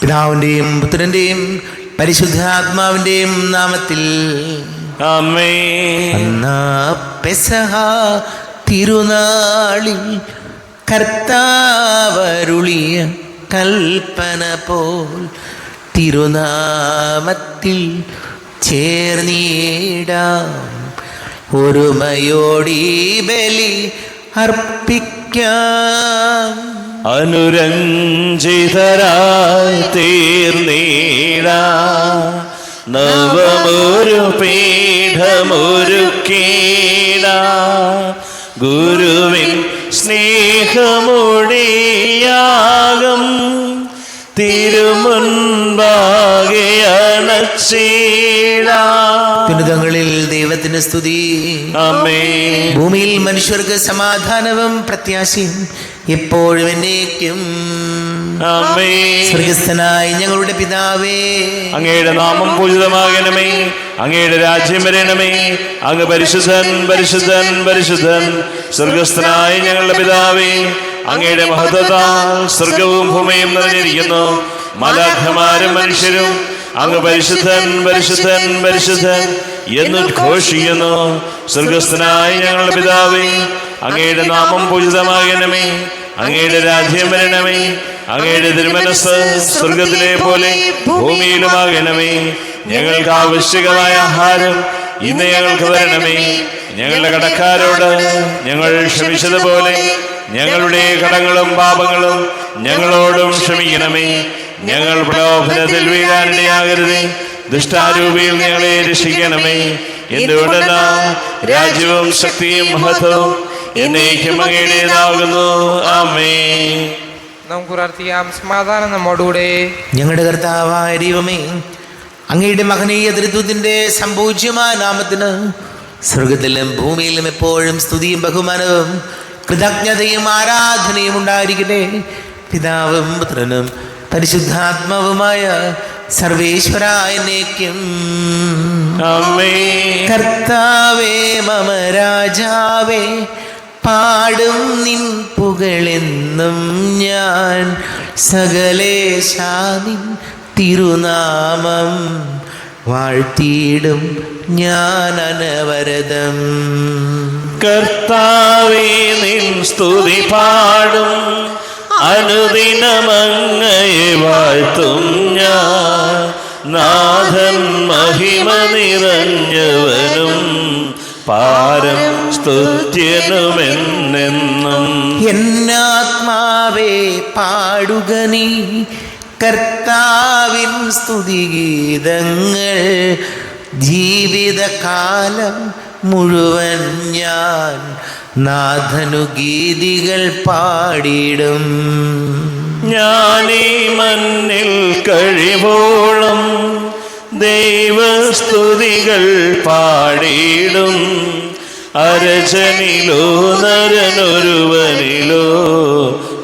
പിതാവിന്റെയും പുത്രന്റെയും പരിശുദ്ധാത്മാവിന്റെയും നാമത്തിൽ ആമേൻ. അന്നാ പെസഹ തിരുനാളിൽ കർത്താവരുളിയ കൽപ്പന പോൽ തിരുനാമത്തിൽ ചേർന്നിടാം. ഒരുമയോടി ബലി അർപ്പിക്കാം. അനുരഞ്ജിതരായി തീർന്നീടാം. നവമൊരു പീഠമൊരുക്കീടാം. ഗുരുവിൻ സ്നേഹമൊഴിയാകം തിരുമുൻപാകെ അണച്ചിടാം. തിരുതങ്ങളിൽ ദൈവത്തിന് സ്തുതി. ആമേൻ. ഭൂമിയിൽ മനുഷ്യർക്ക് സമാധാനവും പ്രത്യാശയും എപ്പോഴും എന്നേക്കും. ആമേൻ. സ്വർഗസ്ഥനായ ഞങ്ങളുടെ പിതാവേ, അങ്ങയുടെ നാമം പൂജിതമാകണമേ. അങ്ങയുടെ രാജ്യം വരണമേ. അങ്ങ് പരിശുദ്ധൻ പരിശുദ്ധൻ പരിശുദ്ധൻ. സ്വർഗസ്ഥനായ ഞങ്ങളുടെ പിതാവേ, അങ്ങയുടെ മഹത്വത്താൽ സ്വർഗവും ഭൂമിയും നിറഞ്ഞിരിക്കുന്നു. മാലാഖമാരും മനുഷ്യരും അങ്ങ് പരിശുദ്ധൻ പരിശുദ്ധൻ പരിശുദ്ധൻ എന്നുദ്ഘോഷിക്കുന്നു. സ്വർഗസ്ഥനായ ഞങ്ങളുടെ പിതാവേ, അങ്ങയുടെ നാമം പൂജിതമാകണമേ. അങ്ങയുടെ രാജ്യം വരണമേ. അങ്ങയുടെ തിരുമനസ്സ് സ്വർഗത്തിലെ പോലെ ഭൂമിയിലുമാകണമേ. ഞങ്ങൾക്ക് ആവശ്യകമായ ആഹാരം ഇന്ന് ഞങ്ങൾക്ക് തരണമേ. ഞങ്ങളുടെ കടക്കാരോട് ഞങ്ങൾ ക്ഷമിച്ചതുപോലെ ഞങ്ങളുടെ കടങ്ങളും പാപങ്ങളും ഞങ്ങളോടും ക്ഷമിക്കണമേ. ഞങ്ങൾ പ്രലോഭനത്തിൽ വീഴാനിടയാകരുതേ. ദുഷ്ടാരൂപിയിൽ ഞങ്ങളെ രക്ഷിക്കണമേ. എന്തുകൊണ്ടെന്നാ രാജ്യവും ശക്തിയും മഹത്വവും എന്നേക്കും അങ്ങയുടേതാകുന്നു. ആമേൻ. നമുക്ക് പ്രാർത്ഥിക്കാം. സമാധാനം നമ്മോടുകൂടെ. ഞങ്ങളുടെ കർത്താവായ ദൈവമേ, അങ്ങയുടെ മഹനീയ തൃത്വത്തിന്റെ സംപൂജ്യമായ നാമത്തിന് സ്വർഗത്തിലും ഭൂമിയിലും എപ്പോഴും സ്തുതിയും ബഹുമാനവും കൃതജ്ഞതയും ആരാധനയും ഉണ്ടായിരിക്കട്ടെ. പിതാവും പുത്രനും പരിശുദ്ധാത്മാവുമായ സർവേശ്വരായ എന്നേക്കും. ആമേൻ. കർത്താവേ മമ രാജാവേ, പാടും നിൻ പുകളെന്നും ഞാൻ. സകലേശാനിൻ തിരുനാമം വാഴ്ത്തിയിടും ഞാൻ അനവരതം. കർത്താവേ നിൻ സ്തുതി പാടും. അനുദിനമങ്ങയെ വാഴ്ത്തും ഞാൻ. നാഥൻ മഹിമ നിറഞ്ഞവനും പാരം സ്തുത്യനുമെന്നെന്നും. എന്നാത്മാവേ പാടുക നീ കർത്താവിൻ സ്തുതിഗീതങ്ങൾ. ജീവിതകാലം മുഴുവൻ ഞാൻ നാഥനു ഗീതികൾ പാടിടും. ഞാനീ മണ്ണിൽ കഴിവോളം ദൈവസ്തുതികൾ പാടിടും. അരജനിലോ നരനൊരുവനിലോ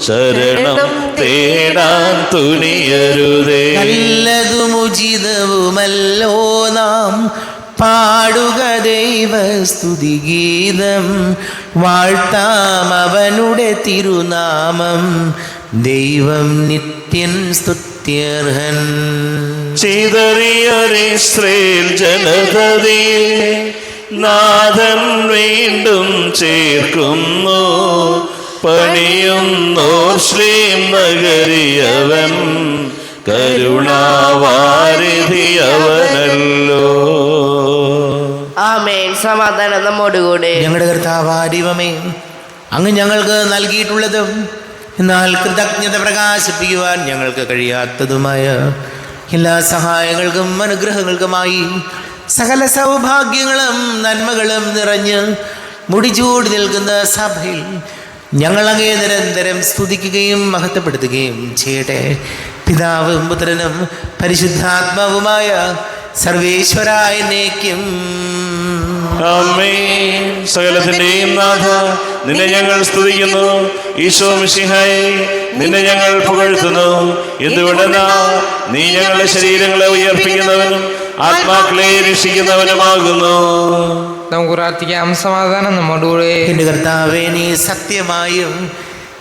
ശരണം തേടാൻ തുനിയരുതേ. നല്ലതും ഉചിതവുമല്ലോ നാം പാടുക ദൈവസ്തുതിഗീതം. വാഴ്ത്താം അവനുടെ തിരുനാമം. ദൈവം നിത്യൻ സ്തുത്യർഹൻ. ചിതറിയൊരിസ്രയേൽ ജനതയെ നാഥൻ വീണ്ടും ചേർക്കുന്നു. പണിയുന്നോർ ശ്രീം നഗരിയവൻ കരുണാവാരിധിയവനല്ലോ. ആമേൻ. സമാധാനം നമ്മോടുകൂടെ. ഞങ്ങളുടെ കർത്താവായ ദൈവമേ, അങ്ങ് ഞങ്ങൾക്ക് നൽകിയിട്ടുള്ളതും എന്നാൽ കൃതജ്ഞത പ്രകാശിപ്പിക്കുവാൻ ഞങ്ങൾക്ക് കഴിയാത്തതുമായ എല്ലാ സഹായങ്ങൾക്കും അനുഗ്രഹങ്ങൾക്കുമായി സകല സൗഭാഗ്യങ്ങളും നന്മകളും നിറഞ്ഞ് മുടിചൂടി നിൽക്കുന്ന സഭയിൽ ഞങ്ങൾ അങ്ങേ നിരന്തരം സ്തുതിക്കുകയും മഹത്വപ്പെടുത്തുകയും ചെയ്യട്ടെ. പിതാവും പുത്രനും പരിശുദ്ധാത്മാവുമായ സർവേശ്വരായ എന്നേക്കും. ആമേൻ. സകലത്തിന്റെയും നാഥ, നിന്നെ ഞങ്ങൾ സ്തുതിക്കുന്നു. ഈശോ മിശിഹായേ, നിന്നെ ഞങ്ങൾ പുകഴ്ത്തുന്നു. എന്തുകൊണ്ടെന്നാ നീ ഞങ്ങളുടെ ശരീരങ്ങളെ ഉയർപ്പിക്കുന്നവനും ആത്മാക്കളെ രക്ഷിക്കുന്നവനുമാകുന്നു. നമുക്ക് പ്രാർത്ഥിക്കാം. സമാധാനം നമ്മോടുകൂടെ. എൻ്റെ കർത്താവേ, നീ സത്യമായും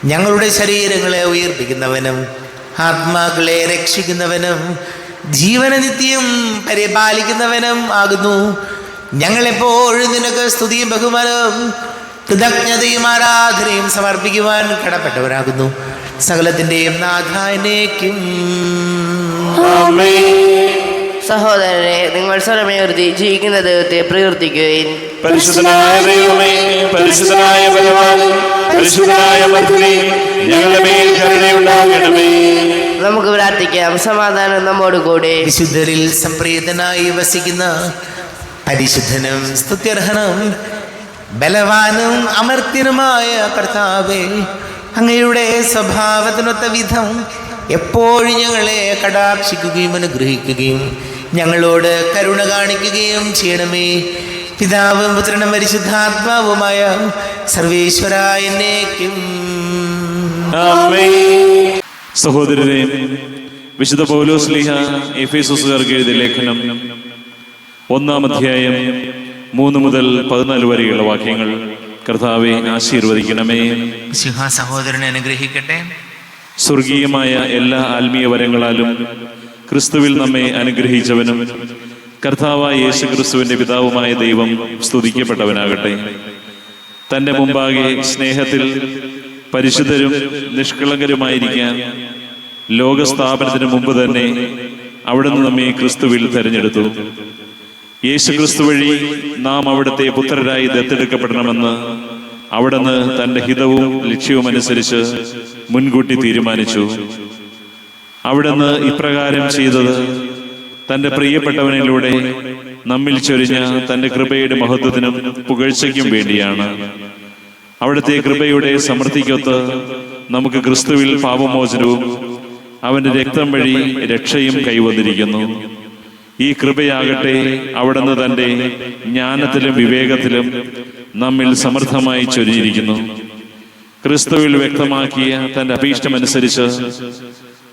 ഞങ്ങളുടെ ശരീരങ്ങളെ ഉയർപ്പിക്കുന്നവനും ആത്മാക്കളെ രക്ഷിക്കുന്നവനും ജീവനനിത്യം പരിപാലിക്കുന്നവനും ആകുന്നു. ഞങ്ങളെപ്പോഴും നിനക്ക് സ്തുതിയും ബഹുമാനവും കൃതജ്ഞതയും ആരാധനയും സമർപ്പിക്കുവാൻ കടപ്പെട്ടവരാകുന്നു. സകലത്തിൻ്റെയും നാഥാനേക്കും. സഹോദരനെ, നിങ്ങൾ സ്വരമേർത്തി ജീവിക്കുന്ന ദൈവത്തെ പ്രകീർത്തിക്കുകയും പരിശുദ്ധനായ ദൈവമേ, പരിശുദ്ധനായ ബലവാനേ, പരിശുദ്ധനായ മധ്യനേ, ഞങ്ങളുടെ മേൽ കരുണയുണ്ടാകണമേ. നമുക്ക് പ്രാർത്ഥിക്കാം. സമാധാനം നമ്മോടുകൂടെ. വിശുദ്ധരിൽ സംപ്രീതനായി വസിക്കുന്ന പരിശുദ്ധനും സ്തുത്യർഹനും ബലവാനും അമർത്യനുമായ കർത്താവേ, അങ്ങയുടെ സ്വഭാവത്തിനൊത്ത വിധം എപ്പോഴും ഞങ്ങളെ കടാക്ഷിക്കുകയും അനുഗ്രഹിക്കുകയും ഞങ്ങളോട് കരുണ കാണിക്കുകയും ചെയ്യണമേ. പിതാവും പുത്രനും പരിശുദ്ധാത്മാവുമായ സർവേശ്വരായ എന്നേക്കും. സഹോദരരെ, വിശുദ്ധ പൗലോസ് ശ്ലീഹ എഫേസുസുകാർക്ക് എഴുതിയ ലേഖനം 1-ാം അധ്യായം 3 മുതൽ 14 വരെയുള്ള വാക്യങ്ങൾ കർത്താവെ ആശീർവദിക്കണമേ. സഹോദരനെ അനുഗ്രഹിക്കട്ടെ. സ്വർഗീയമായ എല്ലാ ആത്മീയ വരങ്ങളാലും ക്രിസ്തുവിൽ നമ്മെ അനുഗ്രഹിച്ചവനും കർത്താവായ യേശു ക്രിസ്തുവിന്റെ പിതാവുമായ ദൈവം സ്തുതിക്കപ്പെട്ടവനാകട്ടെ. തന്റെ മുമ്പാകെ സ്നേഹത്തിൽ പരിശുദ്ധരും നിഷ്കളങ്കരുമായിരിക്കാൻ ലോകസ്ഥാപനത്തിന് മുമ്പ് തന്നെ അവിടുന്ന് നമ്മെ ക്രിസ്തുവിൽ തെരഞ്ഞെടുത്തു. യേശു ക്രിസ്തു വഴി നാം അവിടുത്തെ പുത്രരായി ദത്തെടുക്കപ്പെടണമെന്ന് അവിടുന്ന് തന്റെ ഹിതവും ലക്ഷ്യവും അനുസരിച്ച് മുൻകൂട്ടി തീരുമാനിച്ചു. അവിടുന്ന് ഇപ്രകാരം ചെയ്തത് തന്റെ പ്രിയപ്പെട്ടവനിലൂടെ നമ്മിൽ ചൊരിഞ്ഞ തന്റെ കൃപയുടെ മഹത്വത്തിനും പുകഴ്ചയ്ക്കും വേണ്ടിയാണ്. അവിടുത്തെ കൃപയുടെ സമൃദ്ധിക്കൊത്ത് നമുക്ക് ക്രിസ്തുവിൽ പാപമോചനവും അവന്റെ രക്തം വഴി രക്ഷയും കൈവന്നിരിക്കുന്നു. ഈ കൃപയാകട്ടെ അവിടുന്ന് തന്റെ ജ്ഞാനത്തിലും വിവേകത്തിലും നമ്മിൽ സമൃദ്ധമായി ചൊരിഞ്ഞിരിക്കുന്നു. ക്രിസ്തുവിൽ വ്യക്തമാക്കിയ തന്റെ അഭീഷ്ടമനുസരിച്ച്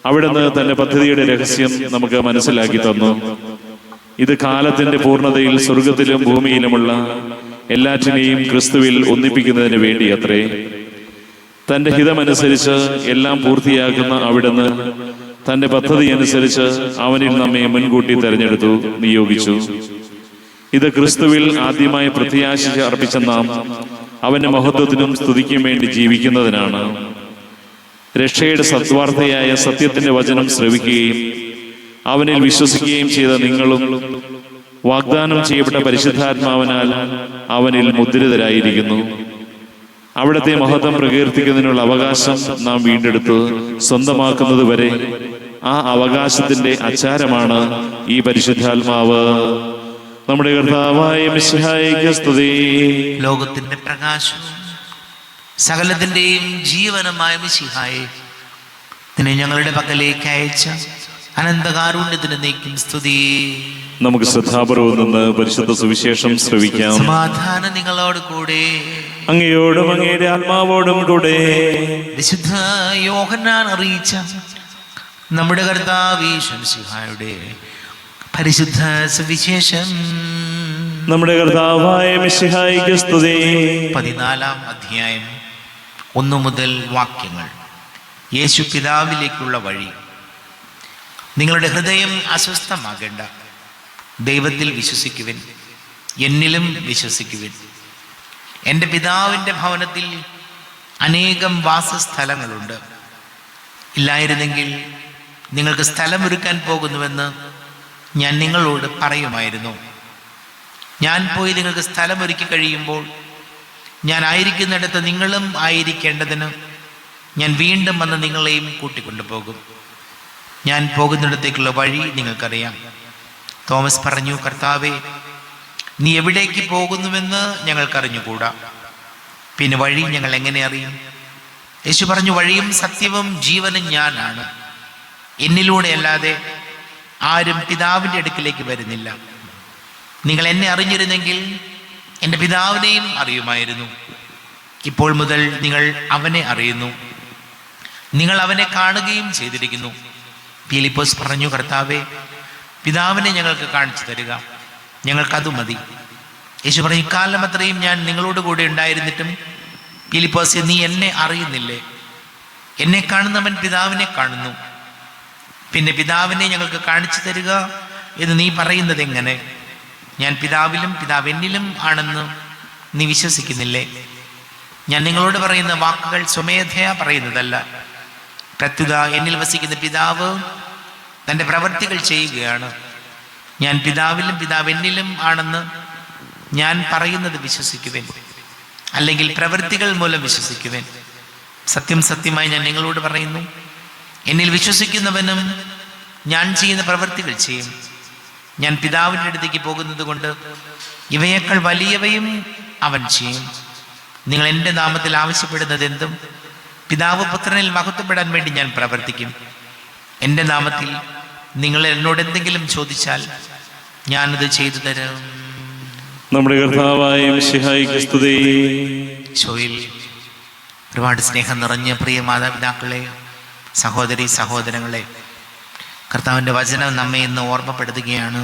അവിടുന്ന് തന്റെ പദ്ധതിയുടെ രഹസ്യം നമുക്ക് മനസ്സിലാക്കി തന്നു. ഇത് കാലത്തിന്റെ പൂർണ്ണതയിൽ സ്വർഗത്തിലും ഭൂമിയിലുമുള്ള എല്ലാറ്റിനെയും ക്രിസ്തുവിൽ ഒന്നിപ്പിക്കുന്നതിന് വേണ്ടി അത്രേ. തന്റെ ഹിതമനുസരിച്ച് എല്ലാം പൂർത്തിയാക്കുന്ന അവിടുന്ന് തന്റെ പദ്ധതി അനുസരിച്ച് അവനിൽ നമ്മെ മുൻകൂട്ടി തെരഞ്ഞെടുത്തു, നിയോഗിച്ചു. ഇത് ക്രിസ്തുവിൽ ആദ്യമായി പ്രത്യാശിച്ച് അർപ്പിച്ച നാം അവന്റെ മഹത്വത്തിനും സ്തുതിക്കും വേണ്ടി ജീവിക്കുന്നതിനാണ്. രക്ഷയുടെ സദ്വാർത്തയായ സത്യത്തിന്റെ വചനം ശ്രവിക്കുകയും അവനിൽ വിശ്വസിക്കുകയും ചെയ്ത നിങ്ങളും വാഗ്ദാനം ചെയ്യപ്പെട്ട പരിശുദ്ധാത്മാവിനാൽ അവനിൽ മുദ്രിതരായിരിക്കുന്നു. അവിടുത്തെ മഹത്വം പ്രകീർത്തിക്കുന്നതിനുള്ള അവകാശം നാം വീണ്ടെടുത്ത് സ്വന്തമാക്കുന്നത് വരെ ആ അവകാശത്തിന്റെ അച്ചാരമാണ് ഈ പരിശുദ്ധാത്മാവ്. നമ്മുടെ കർത്താവായ മിശിഹായിക്ക് സ്തുതി. ലോകത്തിന്റെ പ്രകാശവും സകലത്തിന്റെയും ജീവനുമായ മിശിഹായെ, നിന്നെ ഞങ്ങളുടെ പക്കലേക്ക് അയച്ച അനന്തകാരുണ്യത്തിന് നീക്കും സ്തുതി. നമുക്ക് ശ്രദ്ധാപൂർവം നിന്ന് പരിശുദ്ധ സുവിശേഷം ശ്രവിക്കാം. സമാധാനം നിങ്ങളോട് കൂടെ. അങ്ങയോടും അങ്ങയുടെ ആത്മാവോടും കൂടെ. വിശുദ്ധ യോഹന്നാൻ അറിയിച്ച നമ്മുടെ കർത്താവ് മിശിഹായുടെ പരിശുദ്ധ സുവിശേഷം. നമ്മുടെ കർത്താവായ മിശിഹായിക്ക് സ്തുതി. 14-ാം അധ്യായം 1 മുതൽ വാക്യങ്ങൾ. യേശു പിതാവിലേക്കുള്ള വഴി. നിങ്ങളുടെ ഹൃദയം അസ്വസ്ഥമാകേണ്ട. ദൈവത്തിൽ വിശ്വസിക്കുവിൻ, എന്നിലും വിശ്വസിക്കുവിൻ. എൻ്റെ പിതാവിൻ്റെ ഭവനത്തിൽ അനേകം വാസസ്ഥലങ്ങളുണ്ട്. ഇല്ലായിരുന്നെങ്കിൽ നിങ്ങൾക്ക് സ്ഥലമൊരുക്കാൻ പോകുന്നുവെന്ന് ഞാൻ നിങ്ങളോട് പറയുമായിരുന്നു. ഞാൻ പോയി നിങ്ങൾക്ക് സ്ഥലമൊരുക്കി കഴിയുമ്പോൾ ഞാൻ ആയിരിക്കുന്നിടത്ത് നിങ്ങളും ആയിരിക്കേണ്ടതിന് ഞാൻ വീണ്ടും വന്ന് നിങ്ങളെയും കൂട്ടിക്കൊണ്ടുപോകും. ഞാൻ പോകുന്നിടത്തേക്കുള്ള വഴി നിങ്ങൾക്കറിയാം. തോമസ് പറഞ്ഞു, കർത്താവേ, നീ എവിടേക്ക് പോകുന്നുവെന്ന് ഞങ്ങൾക്കറിഞ്ഞുകൂടാ, പിന്നെ വഴി ഞങ്ങൾ എങ്ങനെ അറിയും? യേശു പറഞ്ഞു, വഴിയും സത്യവും ജീവനും ഞാനാണ്. എന്നിലൂടെ അല്ലാതെ ആരും പിതാവിൻ്റെ അടുക്കിലേക്ക് വരുന്നില്ല. നിങ്ങൾ എന്നെ അറിഞ്ഞിരുന്നെങ്കിൽ എൻ്റെ പിതാവിനെയും അറിയുമായിരുന്നു. ഇപ്പോൾ മുതൽ നിങ്ങൾ അവനെ അറിയുന്നു, നിങ്ങൾ അവനെ കാണുകയും ചെയ്തിരിക്കുന്നു. ഫിലിപ്പോസ് പറഞ്ഞു, കർത്താവേ, പിതാവിനെ ഞങ്ങൾക്ക് കാണിച്ചു തരിക, ഞങ്ങൾക്കതു മതി. യേശു പറഞ്ഞു, ഇക്കാലം അത്രയും ഞാൻ നിങ്ങളോട് കൂടെ ഉണ്ടായിരുന്നിട്ടും ഫിലിപ്പോസേ, നീ എന്നെ അറിയുന്നില്ലേ? എന്നെ കാണുന്നവൻ പിതാവിനെ കാണുന്നു. പിന്നെ പിതാവിനെ ഞങ്ങൾക്ക് കാണിച്ചു തരിക എന്ന് നീ പറയുന്നത് എങ്ങനെ? ഞാൻ പിതാവിലും പിതാവ് എന്നിലും ആണെന്ന് നീ വിശ്വസിക്കുന്നില്ലേ? ഞാൻ നിങ്ങളോട് പറയുന്ന വാക്കുകൾ സ്വമേധയാ പറയുന്നതല്ല, പ്രത്യുത എന്നിൽ വസിക്കുന്ന പിതാവ് തൻ്റെ പ്രവൃത്തികൾ ചെയ്യുകയാണ്. ഞാൻ പിതാവിലും പിതാവ് എന്നിലും ആണെന്ന് ഞാൻ പറയുന്നത് വിശ്വസിക്കുവേൻ, അല്ലെങ്കിൽ പ്രവൃത്തികൾ മൂലം വിശ്വസിക്കുവേൻ. സത്യം സത്യമായി ഞാൻ നിങ്ങളോട് പറയുന്നു, എന്നിൽ വിശ്വസിക്കുന്നവനും ഞാൻ ചെയ്യുന്ന പ്രവൃത്തികൾ ചെയ്യും. ഞാൻ പിതാവിൻ്റെ അടുത്തേക്ക് പോകുന്നത് കൊണ്ട് ഇവയേക്കാൾ വലിയവയും അവൻ ചെയ്യും. നിങ്ങൾ എൻ്റെ നാമത്തിൽ ആവശ്യപ്പെടുന്നത് എന്തും പിതാവ് പുത്രനിൽ മഹത്വപ്പെടാൻ വേണ്ടി ഞാൻ പ്രവർത്തിക്കും. എൻ്റെ നാമത്തിൽ നിങ്ങൾ എന്നോട് എന്തെങ്കിലും ചോദിച്ചാൽ ഞാനത് ചെയ്തു തരാം. നമ്മുടെ കർത്താവായ മിശിഹായിക്ക് സ്തുതി. ഈശോയിൽ ഒരുപാട് സ്നേഹം നിറഞ്ഞ പ്രിയ മാതാപിതാക്കളെ, സഹോദരി സഹോദരങ്ങളെ, കർത്താവിൻ്റെ വചനം നമ്മെ ഇന്ന് ഓർമ്മപ്പെടുത്തുകയാണ്.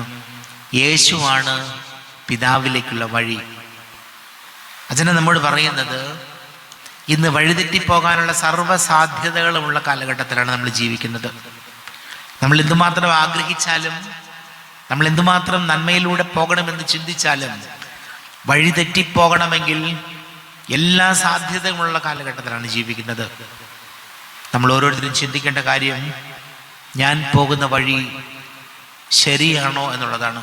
യേശുവാണ് പിതാവിലേക്കുള്ള വഴി. വചനം നമ്മോട് പറയുന്നത് ഇന്ന് വഴിതെറ്റിപ്പോകാനുള്ള സർവ്വ സാധ്യതകളുമുള്ള കാലഘട്ടത്തിലാണ് നമ്മൾ ജീവിക്കുന്നത്. നമ്മൾ എന്തുമാത്രം ആഗ്രഹിച്ചാലും, നമ്മൾ എന്തുമാത്രം നന്മയിലൂടെ പോകണമെന്ന് ചിന്തിച്ചാലും, വഴിതെറ്റിപ്പോകണമെങ്കിൽ എല്ലാ സാധ്യതകളുമുള്ള കാലഘട്ടത്തിലാണ് ജീവിക്കുന്നത്. നമ്മൾ ഓരോരുത്തരും ചിന്തിക്കേണ്ട കാര്യം, ഞാൻ പോകുന്ന വഴി ശരിയാണോ എന്നുള്ളതാണ്.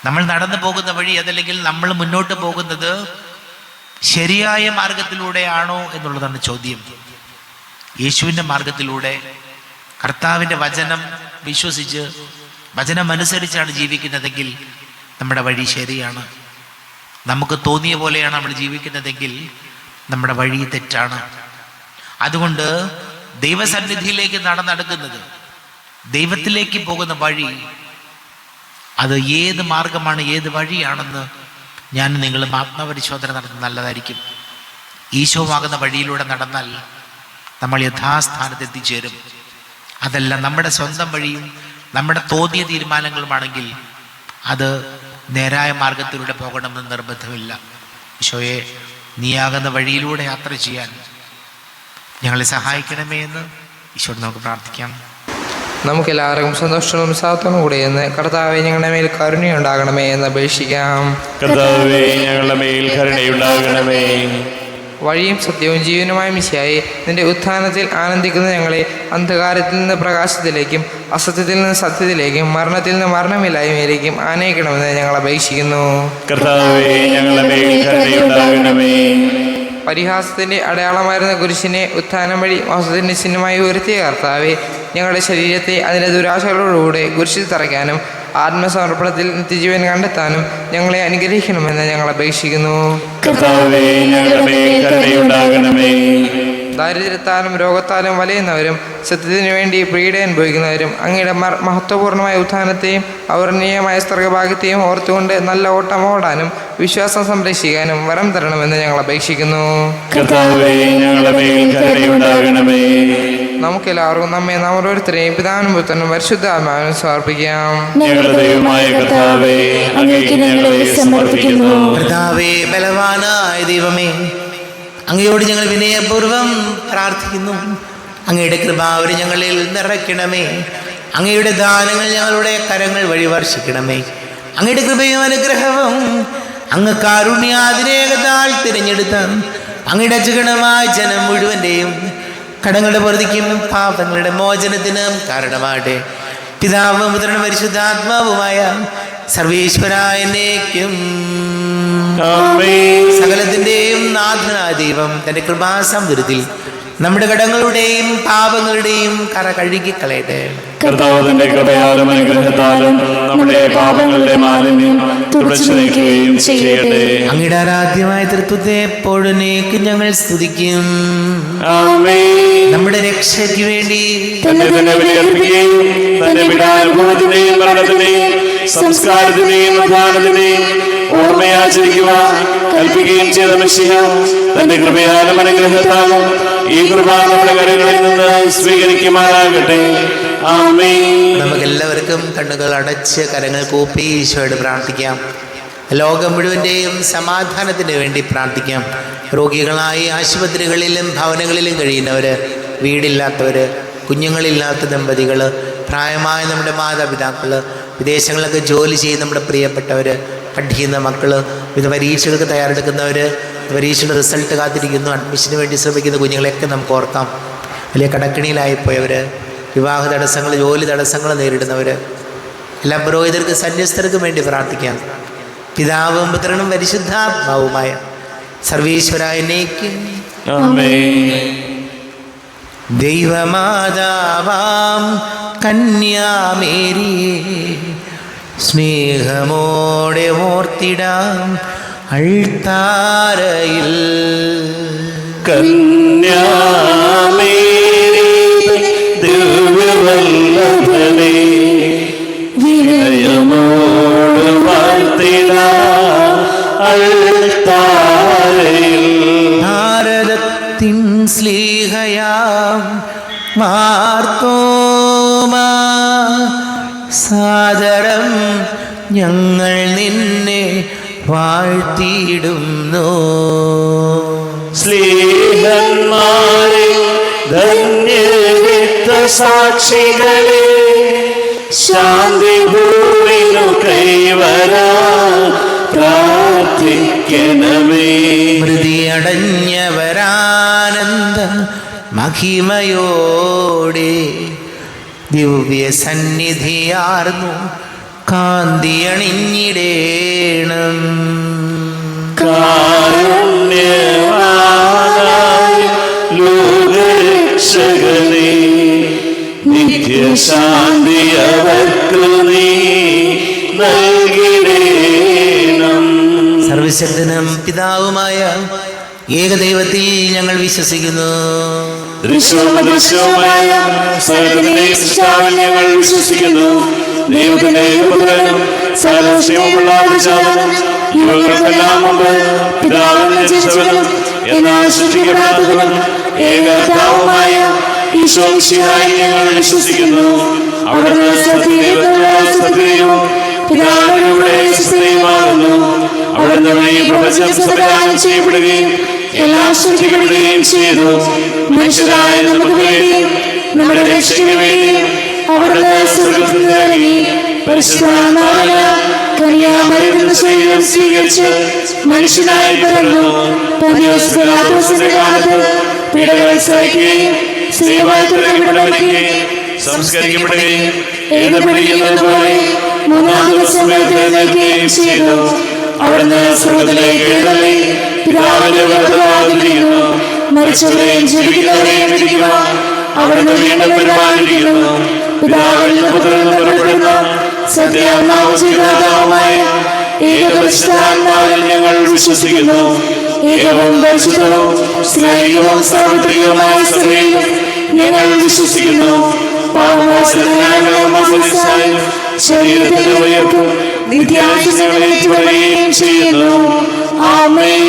നമ്മൾ നടന്നു പോകുന്ന വഴി, അതല്ലെങ്കിൽ നമ്മൾ മുന്നോട്ട് പോകുന്നത് ശരിയായ മാർഗത്തിലൂടെയാണോ എന്നുള്ളതാണ് ചോദ്യം. യേശുവിൻ്റെ മാർഗത്തിലൂടെ കർത്താവിൻ്റെ വചനം വിശ്വസിച്ച് വചനം അനുസരിച്ചാണ് ജീവിക്കുന്നതെങ്കിൽ നമ്മുടെ വഴി ശരിയാണ്. നമുക്ക് തോന്നിയ പോലെയാണ് നമ്മൾ ജീവിക്കുന്നതെങ്കിൽ നമ്മുടെ വഴി തെറ്റാണ്. അതുകൊണ്ട് ദൈവസന്നിധിയിലേക്ക് നടന്നെടുക്കുന്നത്, ദൈവത്തിലേക്ക് പോകുന്ന വഴി, അത് ഏത് മാർഗമാണ്, ഏത് വഴിയാണെന്ന് ഞാൻ നിങ്ങളും ആത്മപരിശോധന നടത്തുന്നത് നല്ലതായിരിക്കും. ഈശോവാകുന്ന വഴിയിലൂടെ നടന്നാൽ നമ്മൾ യഥാസ്ഥാനത്ത് എത്തിച്ചേരും. അതല്ല നമ്മുടെ സ്വന്തം വഴിയും നമ്മുടെ തോന്നിയ തീരുമാനങ്ങളുമാണെങ്കിൽ അത് നേരായ മാർഗത്തിലൂടെ പോകണമെന്ന് നിർബന്ധമില്ല. ഈശോയെ, നീയാകുന്ന വഴിയിലൂടെ യാത്ര ചെയ്യാൻ ഞങ്ങളെ സഹായിക്കണമേ എന്ന് ഈശോയോട് നമുക്ക് പ്രാർത്ഥിക്കാം. നമുക്കെല്ലാവർക്കും സന്തോഷവും സാധനവും കൂടെ എന്ന് കർത്താവെ ഞങ്ങളുടെ മേൽ കരുണയുണ്ടാകണമേ എന്ന് അപേക്ഷിക്കാം. കർത്താവേ, ഞങ്ങളുടെ മേൽ കരുണയുണ്ടാകണമേ. വഴിയും സത്യവും ജീവനുമായ മിശിഹായേ, നിന്റെ ഉത്ഥാനത്തിൽ ആനന്ദിക്കുന്ന ഞങ്ങളെ അന്ധകാരത്തിൽ നിന്ന് പ്രകാശത്തിലേക്കും അസത്യത്തിൽ നിന്ന് സത്യത്തിലേക്കും മരണത്തിൽ നിന്ന് മരണമില്ലായ്മയിലേക്കും ആനയിക്കണമെന്ന് ഞങ്ങൾ അപേക്ഷിക്കുന്നു. കർത്താവേ, ഞങ്ങളുടെ മേൽ കരുണയുണ്ടാകണമേ. പരിഹാസത്തിൻ്റെ അടയാളമായിരുന്ന കുരിശിനെ ഉത്ഥാനം വഴി മഹത്വത്തിൻ്റെ ചിഹ്നമായി ഉയർത്തിയ കർത്താവെ, ഞങ്ങളുടെ ശരീരത്തെ അതിൻ്റെ ദുരാശകളോടുകൂടെ കുരിശിൽ തറയ്ക്കാനും ആത്മസമർപ്പണത്തിൽ നിത്യജീവൻ കണ്ടെത്താനും ഞങ്ങളെ അനുഗ്രഹിക്കണമെന്ന് ഞങ്ങൾ അപേക്ഷിക്കുന്നു. കർത്താവേ, ഞങ്ങളുടെ മേൽ കരുണയുണ്ടാകണമേ. ദാരിദ്ര്യത്താലും രോഗത്താലും വലയുന്നവരും സത്യത്തിനു വേണ്ടി പീഡ അനുഭവിക്കുന്നവരും അങ്ങയുടെ മഹത്വപൂർണ്ണമായ ഉത്ഥാനത്തെയും അവർണ്ണീയമായ സ്വർഗഭാഗ്യത്തെയും ഓർത്തുകൊണ്ട് നല്ല ഓട്ടം ഓടാനും വിശ്വാസം സംരക്ഷിക്കാനും വരം തരണമെന്ന് ഞങ്ങൾ അപേക്ഷിക്കുന്നു. കർത്താവേ, ഞങ്ങളുടെ മേൽ കരുണയുണ്ടാകണമേ. നമുക്കെല്ലാവർക്കും നമ്മെ നാം ഓരോരുത്തരെയും പിതാവിനും പുത്രനും പരിശുദ്ധാത്മാവിനും സമർപ്പിക്കാം. ഞങ്ങളുടെ ദൈവമായ കർത്താവേ, അങ്ങേക്ക് ഞങ്ങളെ സമർപ്പിക്കുന്നു. കർത്താവേ, ബലവാനായ ദൈവമേ, അങ്ങയോട് ഞങ്ങൾ വിനയപൂർവ്വം പ്രാർത്ഥിക്കുന്നു. അങ്ങയുടെ കൃപാവരി ഞങ്ങളിൽ നിറയ്ക്കണമേ. അങ്ങയുടെ ദാനങ്ങൾ ഞങ്ങളുടെ കരങ്ങൾ വഴി വർഷിക്കണമേ. അങ്ങയുടെ കൃപയും അനുഗ്രഹവും അങ്ങ് കാരുണ്യാതിരേകതാൽ തിരഞ്ഞെടുത്ത അങ്ങയുടെ അജഗണമായ ജനം മുഴുവൻ്റെയും കടങ്ങളുടെ പൊറുതിക്കും പാപങ്ങളുടെ മോചനത്തിനും കാരണമാകട്ടെ. പിതാവും പുത്രനും പരിശുദ്ധാത്മാവുമായ സർവേശ്വരായ എന്നേക്കും സകലത്തിൻ്റെയും നാഥനായ ദൈവം തൻ്റെ കൃപാസമൃദ്ധിയിൽ നമ്മുടെ കടങ്ങളുടെയും പാപങ്ങളുടെയും കറ കഴുകിക്കളയട്ടെ. കർത്താവിന്റെ കൃപയാലും അനുഗ്രഹത്താലും നമ്മുടെ പാപങ്ങളുടെ മാലിന്യം തുടച്ചു നീക്കുകയും ചെയ്യട്ടെ. അങ്ങയുടെ ആരാധ്യമായ തൃത്വത്തെ എപ്പോഴും ഞങ്ങൾ സ്തുതിക്കും. നമ്മുടെ രക്ഷയ്ക്ക് വേണ്ടി തന്നെ ബലിയർപ്പിക്കുകയും തന്റെ പീഡാനുഭവത്തിന്റെയും മരണത്തിന്റെയും സംസ്കാരത്തിന്റെയും ഉദ്ധാനത്തിന്റെയും ഓർമ്മയാചരിക്കുവാൻ കൽപ്പിക്കുകയും ചെയ്ത മിശിഹ തന്റെ കൃപയാലും അനുഗ്രഹത്താലും ഈ കൃപ നമ്മുടെ കരങ്ങളിൽ നിന്ന് സ്വീകരിക്കുമാറാകട്ടെ. നമുക്കെല്ലാവർക്കും കണ്ണുകൾ അടച്ച് കരങ്ങൾ കൂപ്പി ഈശോയോട് പ്രാർത്ഥിക്കാം. ലോകം മുഴുവൻ്റെയും സമാധാനത്തിന് വേണ്ടി പ്രാർത്ഥിക്കാം. രോഗികളായി ആശുപത്രികളിലും ഭവനങ്ങളിലും കഴിയുന്നവർ, വീടില്ലാത്തവർ, കുഞ്ഞുങ്ങളില്ലാത്ത ദമ്പതികൾ, പ്രായമായ നമ്മുടെ മാതാപിതാക്കൾ, വിദേശങ്ങളിലൊക്കെ ജോലി ചെയ്യുന്ന നമ്മുടെ പ്രിയപ്പെട്ടവർ, പഠിക്കുന്ന മക്കൾ, ഇത് പരീക്ഷകൾക്ക് തയ്യാറെടുക്കുന്നവർ, പരീക്ഷയുടെ റിസൾട്ട് കാത്തിരിക്കുന്നു, അഡ്മിഷന് വേണ്ടി ശ്രമിക്കുന്ന കുഞ്ഞുങ്ങളെയൊക്കെ നമുക്ക് ഓർക്കാം. വലിയ കടക്കിണിയിലായിപ്പോയവർ, വിവാഹ തടസ്സങ്ങൾ, ജോലി തടസ്സങ്ങൾ നേരിടുന്നവർ, എല്ലാ പുരോഹിതർക്ക് സന്യസ്തർക്കും വേണ്ടി പ്രാർത്ഥിക്കാം. പിതാവും പുത്രനും പരിശുദ്ധാത്മാവുമായ സർവീശ്വരായനേക്കും ദൈവമാതാവാം കന്യാമേരിയെ സ്നേഹമോടെ ഓർത്തിടാം അൾത്താരയിൽ. കന്യാമേരി ദിവ്യവല്ലഭനെ വിനയമോട് വാഴ്ത്തിടാം അൾത്താരയിൽ. ഭാരതത്തിൻ സ്ലീഹയാം മാർത്തോമാ സാദരം ഞങ്ങൾ നിന്നെ വാഴ്ത്തിയിടുന്നു. സ്ലീഹന്മാരെ ധന്യവിത്ത സാക്ഷികളെ ശാന്തി ഭൂമിനു കൈവരാ പ്രാർത്ഥിക്കണമേ. മൃതിയടഞ്ഞവരാനന്ദ മഹിമയോടെ ദിവ്യ സന്നിധിയാർന്നു കാന്തിയണിഞ്ഞിടേണം. കാരുണ്യവാനായ ലോകരക്ഷകനേ നിത്യശാന്തി അവർക്ക് നീ നൽകിടേണം. സർവശക്തനും പിതാവുമായ ഏകദൈവത്തിൽ ഞങ്ങൾ വിശ്വസിക്കുന്നു. ദൃശ്യവുമായ സകലത്തിന്റെയും സൃഷ്ടാവിൽ ഞങ്ങൾ വിശ്വസിക്കുന്നു. ദൈവത്തിന്റെ ഏകപുത്രനും സർവ്വശക്തിയുമുള്ള പിതാവും യുഗങ്ങൾക്കെല്ലാം മുമ്പ് പിതാവിൽ ജനിച്ചവനും എന്നാൽ സൃഷ്ടിക്കപ്പെടാത്തവനും ഏകകർത്താവുമായ ഈശോമിശിഹായിൽ ഞങ്ങൾ വിശ്വസിക്കുന്നു. അവിടുന്ന് സത്യവും പിതാവിലൂടെ വിശ്വസ്തയുമാകുന്നു. അവിടുന്ന് വഴി പ്രപഞ്ചം സംവിധാനം ചെയ്യപ്പെടുകയും എല്ലാം സൃഷ്ടിക്കപ്പെടുകയും ചെയ്തു. മനുഷ്യരായ നമുക്ക് വേണ്ടിയും നമ്മുടെ രക്ഷയ്ക്ക് വേണ്ടിയും അവിടുന്ന് സ്വർഗ്ഗത്തിൽ ഇറങ്ങി പരിശുദ്ധാത്മാവിനാൽ കന്യാമറിയത്തിൽ ശരീരം സ്വീകരിച്ച് മനുഷ്യനായി പിറന്നു. പന്തിയോസ് പിലാത്തോസിന്റെ കാലത്ത് പീഡകൾ സഹിക്കുകയും സ്ത്രീയുമായി മരിക്കുകയും സംസ്കരിക്കപ്പെടുകയും എഴുതപ്പെടുന്നത് പോലെ മൂന്നാം ദിവസം എഴുന്നേൽക്കുകയും ചെയ്തു. അവിടുന്ന് സ്വർഗ്ഗത്തിലേക്ക് എഴുന്നള്ളി പിതാവിന്റെ വലത്തുഭാഗത്തിരിക്കുന്നു. മരിച്ചവരെയും ജീവിക്കുന്നവരെയും വിധിക്കുവാൻ അവിടുന്ന് വീണ്ടും വരുവാനിരിക്കുന്നു. പിതാവിൽ നിന്ന് പുത്രനിൽ നിന്ന് പുറപ്പെടുന്ന സത്യാത്മാവും ജീവദാതാവുമായ ഏകപരിശുദ്ധാത്മാവിൽ ഞങ്ങൾ വിശ്വസിക്കുന്നു. ഏകവും പരിശുദ്ധവും സ്നേഹികവും സാർവത്രികവുമായ സഭയിൽ ഞങ്ങൾ വിശ്വസിക്കുന്നു. ശരീരത്തിന്റെ ഉയർപ്പും നിത്യായുസ്സുകളെ പറയുകയും ചെയ്യുന്നു. ആമേൻ.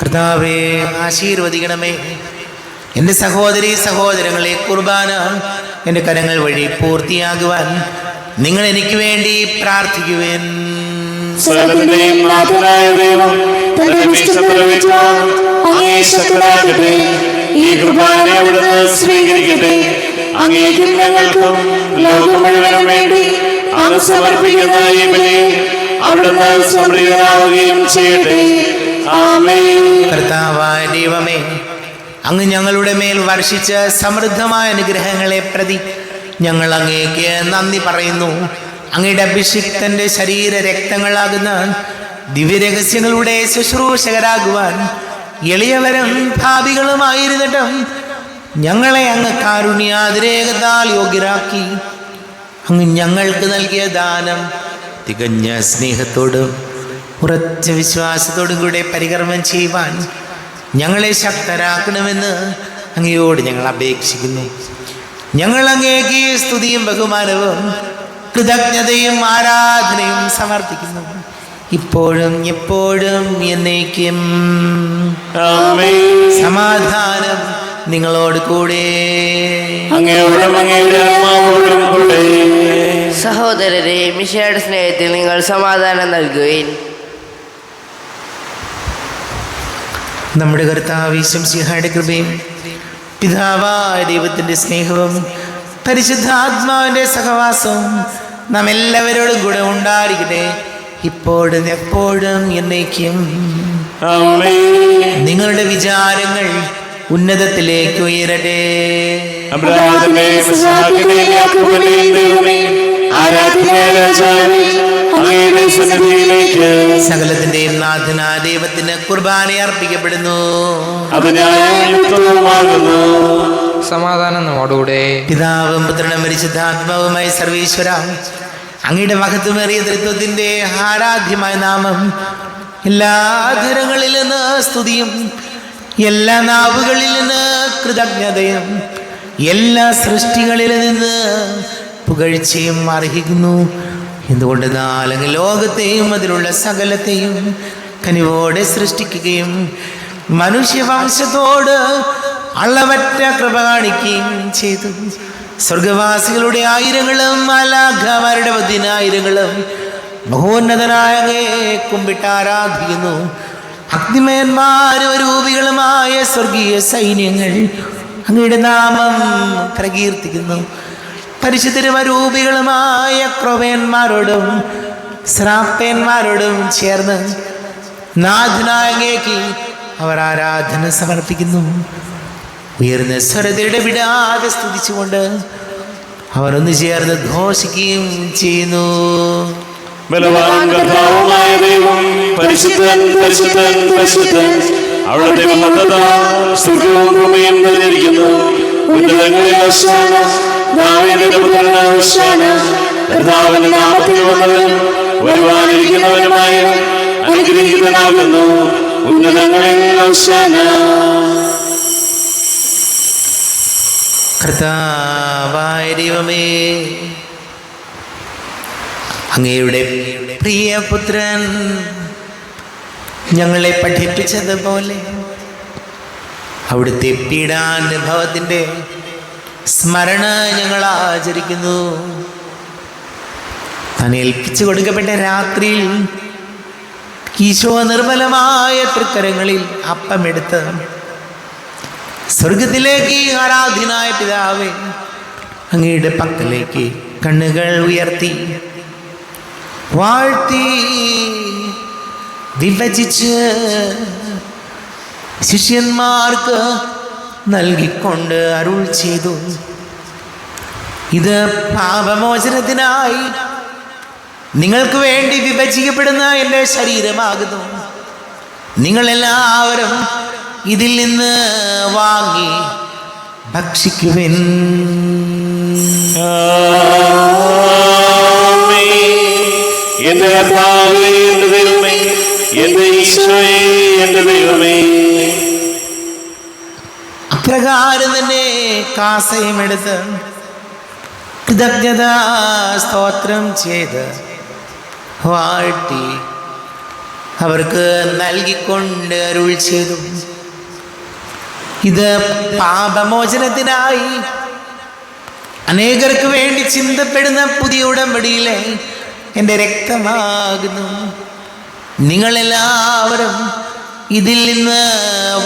കർത്താവേ, ആശീർവദിക്കണമേ. എൻ്റെ സഹോദരീ സഹോദരങ്ങളെ, കുർബാന എൻ്റെ കരങ്ങൾ വഴി പൂർത്തിയാകുവാൻ നിങ്ങൾ എനിക്ക് വേണ്ടി പ്രാർത്ഥിക്കുവേൻ. സകലത്തിന്റെയും നാഥനായ ദൈവം തന്റെ വിശുദ്ധ നിറവേറ്റുവാൻ അങ്ങേ ശക്തനാകട്ടെ. ഈ കുർബാന അവിടുന്ന് സ്വീകരിക്കട്ടെ. അങ്ങേക്കും ഞങ്ങൾക്കും ലോകം മുഴുവനും വേണ്ടി അങ്ങ് സമർപ്പിക്കുന്ന ഈ ബലിയിൽ അവിടുന്ന് സംപ്രീതനാവുകയും ചെയ്യട്ടെ. ആമേൻ. കർത്താവായ ദൈവമേ, അങ്ങ് ഞങ്ങളുടെ മേൽ വർഷിച്ച സമൃദ്ധമായ അനുഗ്രഹങ്ങളെ പ്രതി ഞങ്ങൾ അങ്ങേക്ക് നന്ദി പറയുന്നു. അങ്ങയുടെ അഭിഷിക്തന്റെ ശരീര രക്തങ്ങളാകുന്ന ദിവ്യരഹസ്യങ്ങളുടെ ശുശ്രൂഷകരാകുവാൻ എളിയവരും ഭാവികളുമായിരുന്നിട്ടും ഞങ്ങളെ അങ്ങ് കാരുണ്യാതിരേകത്താൽ യോഗ്യരാക്കി. അങ്ങ് ഞങ്ങൾക്ക് നൽകിയ ദാനം തികഞ്ഞ സ്നേഹത്തോടും ഉറച്ച വിശ്വാസത്തോടും കൂടെ പരികർമ്മം ചെയ്യുവാൻ ഞങ്ങളെ ശക്തരാക്കണമെന്ന് അങ്ങയോട് ഞങ്ങൾ അപേക്ഷിക്കുന്നു. ഞങ്ങൾ അങ്ങേക്ക് സ്തുതിയും ബഹുമാനവും കൃതജ്ഞതയും ആരാധനയും സമർപ്പിക്കുന്നു, ഇപ്പോഴും എപ്പോഴും എന്നേക്കും. സമാധാനം നിങ്ങളോട് കൂടെ. സഹോദരരെ, മിശിഹായുടെ സ്നേഹത്തിൽ നിങ്ങൾ സമാധാനം നൽകുകയും. നമ്മുടെ കർത്താവ് യേശുമിശിഹായുടെ കൃപയും പിതാവായ ദൈവത്തിൻ്റെ സ്നേഹവും പരിശുദ്ധാത്മാവിൻ്റെ സഹവാസവും നാം എല്ലാവരോടും കൂടെ ഉണ്ടായിരിക്കട്ടെ, ഇപ്പോഴും എപ്പോഴും എന്നേക്കും. നിങ്ങളുടെ വിചാരങ്ങൾ ഉന്നതത്തിലേക്ക് ഉയരട്ടെ. സകലത്തിന്റെയും നാഥനായ ദൈവത്തിന് കുർബാന അർപ്പിക്കപ്പെടുന്നു. സമാധാനം നമ്മോടുകൂടെ. പിതാവും പുത്രനും പരിശുദ്ധാത്മാവുമായി സർവീശ്വര, അങ്ങയുടെ മഹത്വമേറിയ തൃത്വത്തിന്റെ ആരാധ്യമായ നാമം എല്ലാ ധരങ്ങളിൽ നിന്ന് സ്തുതിയും, എല്ലാ നാവുകളിൽ നിന്ന് കൃതജ്ഞതയും, എല്ലാ സൃഷ്ടികളിൽ നിന്ന് പുകഴ്ചയും അർഹിക്കുന്നു. എന്തുകൊണ്ട് നാലങ്ങ് ലോകത്തെയും അതിലുള്ള സകലത്തെയും കനിവോടെ സൃഷ്ടിക്കുകയും മനുഷ്യവംശത്തോട് അളവറ്റ കൃപ കാണിക്കുകയും ചെയ്തു. സ്വർഗവാസികളുടെ ആയിരങ്ങളും മാലാഖമാരുടെ 10,000 മഹോന്നതനായ അങ്ങയെ കുമ്പിട്ട് ആരാധിക്കുന്നു. അഗ്നിമയന്മാരും രൂപികളുമായ സ്വർഗീയ സൈന്യങ്ങൾ അങ്ങയുടെ നാമം പ്രകീർത്തിക്കുന്നു. പരിശുദ്ധരൂപികളുമായ ക്രോവേന്മാരോടും ശ്രാപ്പേന്മാരോടും ചേർന്ന് നാഥനായ അങ്ങേക്ക് അവർ ആരാധന സമർപ്പിക്കുന്നു. ഉയർന്ന സ്വരതയുടെ വിടാതെ സ്തുതിച്ചുകൊണ്ട് അവർ ഒന്ന് ചേർന്ന് ഘോഷിക്കുകയും ചെയ്യുന്നു. ബലവാൻ കർത്താവുമായ ദൈവം പരിശുദ്ധൻ പരിശുദ്ധൻ പരിശുദ്ധൻ, അവിടുത്തെ മഹത്വത സ്വർഗ്ഗവും ഭൂമിയും നിറഞ്ഞിരിക്കുന്നു. ഉന്നതങ്ങളിൽ ഹോശാന, ദാവീദിന്റെ പുത്രന് ഹോശാന. കർത്താവിന്റെ നാമത്തിൽ വന്നവൻ വരുവാനിരിക്കുന്നവനുമായ അനുഗ്രഹീതനാകുന്നു. ഉന്നതങ്ങളിൽ ഹോശാന. കർത്താവായ ദൈവമേ, അങ്ങയുടെ പ്രിയപുത്രൻ ഞങ്ങളെ പഠിപ്പിച്ചതുപോലെ അവിടുത്തെ പീഡാനുഭവത്തിൻ്റെ സ്മരണ ഞങ്ങൾ ആചരിക്കുന്നു. താൻ ഏൽപ്പിച്ചു കൊടുക്കപ്പെട്ട രാത്രിയിൽ ഈശോ നിർമ്മലമായ തൃക്കരങ്ങളിൽ അപ്പമെടുത്ത് സ്വർഗത്തിലേക്ക് ആരാധ്യനായ പിതാവേ അങ്ങയുടെ പക്കലേക്ക് കണ്ണുകൾ ഉയർത്തി വാഴ്ത്തി വിഭജിച്ച് ശിഷ്യന്മാർക്ക് നൽകിക്കൊണ്ട് അരുൾ ചെയ്തു, ഇത് പാപമോചനത്തിനായി നിങ്ങൾക്ക് വേണ്ടി വിഭജിക്കപ്പെടുന്ന എൻ്റെ ശരീരമാകുന്നു. നിങ്ങളെല്ലാവരും ഇതിൽ നിന്ന് വാങ്ങി ഭക്ഷിക്കുവിൻ. എന്റെ കർത്താവേ, എന്റെ ദൈവമേ, എന്റെ ഈശോയേ, എന്റെ ദൈവമേ. അപ്രകാരം തന്നെ കാസയുമെടുത്ത് കൃതജ്ഞതാ സ്തോത്രം ചെയ്ത് വാഴ്ത്തി അവർക്ക് നൽകിക്കൊണ്ട് അരുൾ ചെയ്തു, ഇത് പാപമോചനത്തിനായി അനേകർക്ക് വേണ്ടി ചിന്തപ്പെടുന്ന പുതിയ ഉടമ്പടിയിലെ എൻ്റെ രക്തമാകുന്നു. നിങ്ങളെല്ലാവരും ഇതിൽ നിന്ന്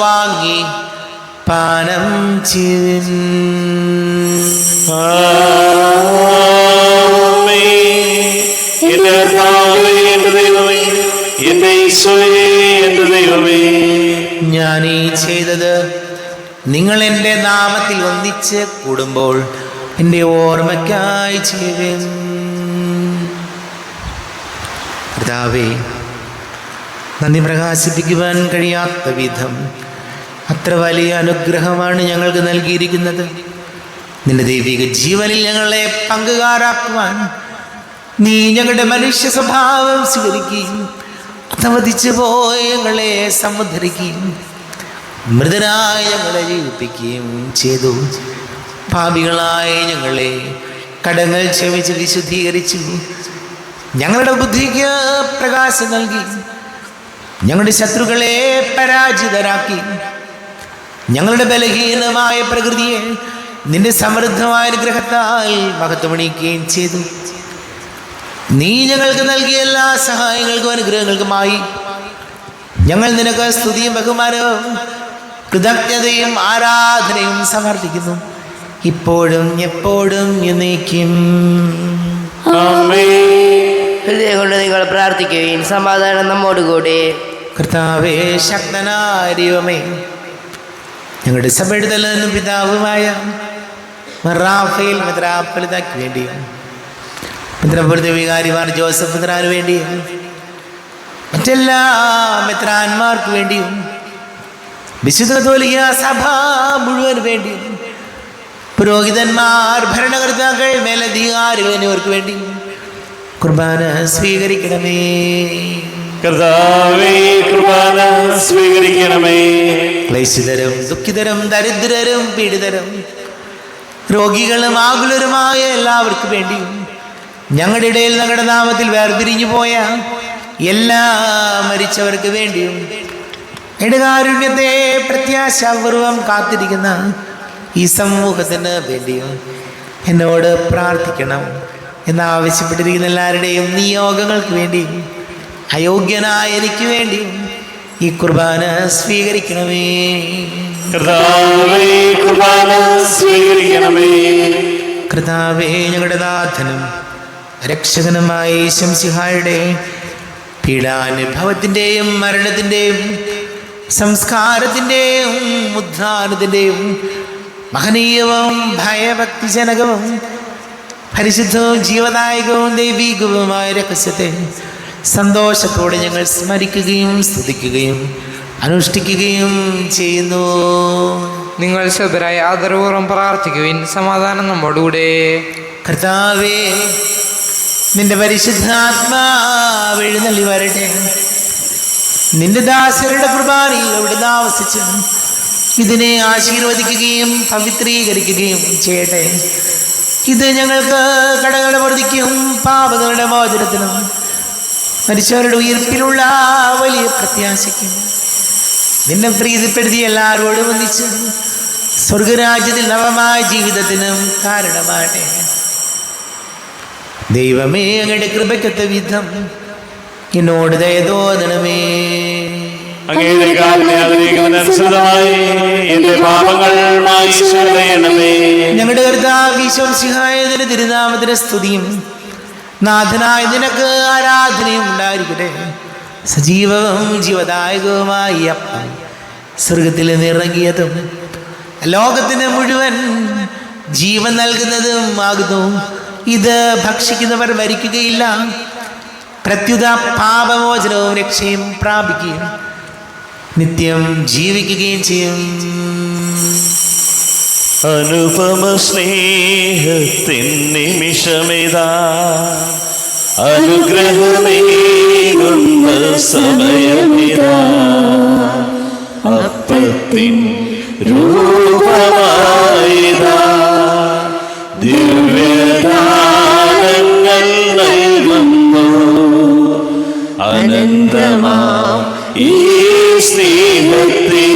വാങ്ങി പാനം ചെയ്യും. എന്റെ കർത്താവേ, എന്റെ ദൈവമേ, എന്റെ ഈശോയേ, എന്റെ ദൈവമേ. ഞാൻ ഈ ചെയ്തത് നിങ്ങൾ എൻ്റെ നാമത്തിൽ ഒന്നിച്ച് കൂടുമ്പോൾ എൻ്റെ ഓർമ്മയ്ക്കായി ചെയ്യുവിൻ. കർത്താവേ, നന്ദി പ്രകാശിപ്പിക്കുവാൻ കഴിയാത്ത വിധം അത്ര വലിയ അനുഗ്രഹമാണ് ഞങ്ങൾക്ക് നൽകിയിരിക്കുന്നത്. നിന്റെ ദൈവിക ജീവനിൽ ഞങ്ങളെ പങ്കുകാരാക്കുവാൻ നീ ഞങ്ങളുടെ മനുഷ്യ സ്വഭാവം സ്വീകരിക്കുകയും അധവദിച്ചു പോയ ഞങ്ങളെ സമുദ്ധരിക്കുകയും മൃതരായ ഞങ്ങളെ ജീവിപ്പിക്കുകയും ചെയ്തു. പാപികളായ ഞങ്ങളെ കടങ്ങൾ ക്ഷമിച്ച് വിശുദ്ധീകരിച്ചു. ഞങ്ങളുടെ ബുദ്ധിക്ക് പ്രകാശം നൽകി ഞങ്ങളുടെ ശത്രുക്കളെ പരാജിതരാക്കി. ഞങ്ങളുടെ ബലഹീനമായ പ്രകൃതിയെ നിന്റെ സമൃദ്ധമായ അനുഗ്രഹത്താൽ മഹത്വമണിയിക്കുകയും ചെയ്തു. നീ ഞങ്ങൾക്ക് നൽകിയ എല്ലാ സഹായങ്ങൾക്കും അനുഗ്രഹങ്ങൾക്കുമായി ഞങ്ങൾ നിനക്ക് സ്തുതിയും ബഹുമാനവും കൃതജ്ഞതയും ആരാധനയും സമർപ്പിക്കുന്നു, ഇപ്പോഴും എപ്പോഴും എന്നേക്കും. ഹൃദയം കൊണ്ട് നിങ്ങൾ പ്രാർത്ഥിക്കുകയും സമാധാനം നമ്മോടുകൂടി. കർത്താവേ, ശക്തനായ ദൈവമേ, ഞങ്ങളുടെ സഭയുടെ തലവനും പിതാവുമായ റാഫേൽ മെത്രാപ്പൊലീത്തായ്ക്ക് വേണ്ടിയും മെത്രാപ്പൊലീത്ത വികാരിമാർ ജോസഫ് മെത്രാന് വേണ്ടിയും മറ്റെല്ലാ മെത്രാന്മാർക്ക് വേണ്ടിയും വിശുദ്ധ കത്തോലിക്ക സഭ മുഴുവൻ വേണ്ടിയും പുരോഹിതന്മാർ, ഭരണകർത്താക്കൾ, മേലധികാരികൾ എന്നിവർക്ക് വേണ്ടിയും കുർബാന സ്വീകരിക്കണമേ. കർത്താവേ, കുർബാന സ്വീകരിക്കണമേ. ക്ലേശിതരും ദുഃഖിതരും ദരിദ്രരും പീഡിതരും രോഗികളും ആകുലരുമായ എല്ലാവർക്കും വേണ്ടിയും ഞങ്ങളുടെ ഇടയിൽ ഞങ്ങളുടെ നാമത്തിൽ വേർപിരിഞ്ഞു പോയ എല്ലാ മരിച്ചവർക്ക് വേണ്ടിയും ഇടകാരുണ്യത്തെ പ്രത്യാശാപൂർവം കാത്തിരിക്കുന്ന ഈ സമൂഹത്തിന് വേണ്ടിയും എന്നോട് പ്രാർത്ഥിക്കണം എന്നാവശ്യപ്പെട്ടിരിക്കുന്ന എല്ലാവരുടെയും നിയോഗങ്ങൾക്ക് വേണ്ടിയും അയോഗ്യനായ എനിക്ക് വേണ്ടിയും ഈ കുർബാന സ്വീകരിക്കണമേ. കർത്താവേ, കുർബാന സ്വീകരിക്കണമേ. കർത്താവേ, ഞങ്ങളുടെ നാഥനും രക്ഷകനുമായ ശംസിഹായുടെ പീഡാനുഭവത്തിൻ്റെയും മരണത്തിൻ്റെയും സംസ്കാരത്തിൻ്റെയും ഉദ്ധാനത്തിൻ്റെയും മഹനീയവും ഭയഭക്തിജനകവും പരിശുദ്ധവും ജീവദായകവും ദൈവീകവുമായ രഹസ്യത്തെ സന്തോഷത്തോടെ ഞങ്ങൾ സ്മരിക്കുകയും സ്തുതിക്കുകയും അനുഷ്ഠിക്കുകയും ചെയ്യുന്നു. നിങ്ങൾ ശുഭരായി ആദരപൂർവ്വം പ്രാർത്ഥിക്കുവിൻ, സമാധാനം നമ്മോടുകൂടെ. കർത്താവേ, നിന്റെ പരിശുദ്ധാത്മാവ് എഴുന്നള്ളി വരട്ടെ. നിന്റെ ദാസരുടെ കുർബാനയിൽ അവിടുന്ന് ആവസിച്ച് ഇതിനെ ആശീർവദിക്കുകയും പവിത്രീകരിക്കുകയും ചെയ്യട്ടെ. ഇത് ഞങ്ങൾക്ക് കടങ്ങളുടെ വർദ്ധിക്കും, പാപങ്ങളുടെ മോചനത്തിനും മരിച്ചവരുടെ ഉയർപ്പിലുള്ള വലിയ പ്രത്യാശയ്ക്കും നിന്നെ പ്രീതിപ്പെടുത്തി എല്ലാവരോടും ഒന്നിച്ച് സ്വർഗരാജ്യത്തിൽ നവമായ ജീവിതത്തിനും കാരണമാകട്ടെ. ദൈവമേ, അങ്ങയുടെ കൃപയ്ക്കൊത്ത വിധം എന്നോട് ദയ തോന്നണമേ. അങ്ങയുടെ കാരുണ്യാതിരിക്കുന്നതനുസൃതമായി എന്റെ പാപങ്ങൾ മായ്ച്ചുകളയണമേ. ഞങ്ങളുടെ കർത്താവ് ഈശോ മിശിഹായുടെ തിരുനാമത്തിന് സ്തുതിയും നാഥനായ നിനക്ക് ആരാധനയും ഉണ്ടായിരിക്കട്ടെ. സജീവവും ജീവദായകവുമായി അപ്പം സ്വർഗത്തിൽ നിറങ്ങിയതും ലോകത്തിന് മുഴുവൻ ജീവൻ നൽകുന്നതും ആകുന്നു. ഇത് ഭക്ഷിക്കുന്നവർ മരിക്കുകയില്ല, പ്രത്യുത പാപമോചനവും രക്ഷയും പ്രാപിക്കുകയും നിത്യം ജീവിക്കുകയും ചെയ്യും. അനുപമ സ്നേഹത്തിൻ നിമിഷമിതാ, അനുഗ്രഹമേകുന്ന സമയമിതാ. അപ്പത്തിൻ രൂപമായിതാ, ദിവ്യദാനങ്ങൾ നൽകുന്നു. അനന്തമാം ഈ സ്നേഹത്തെ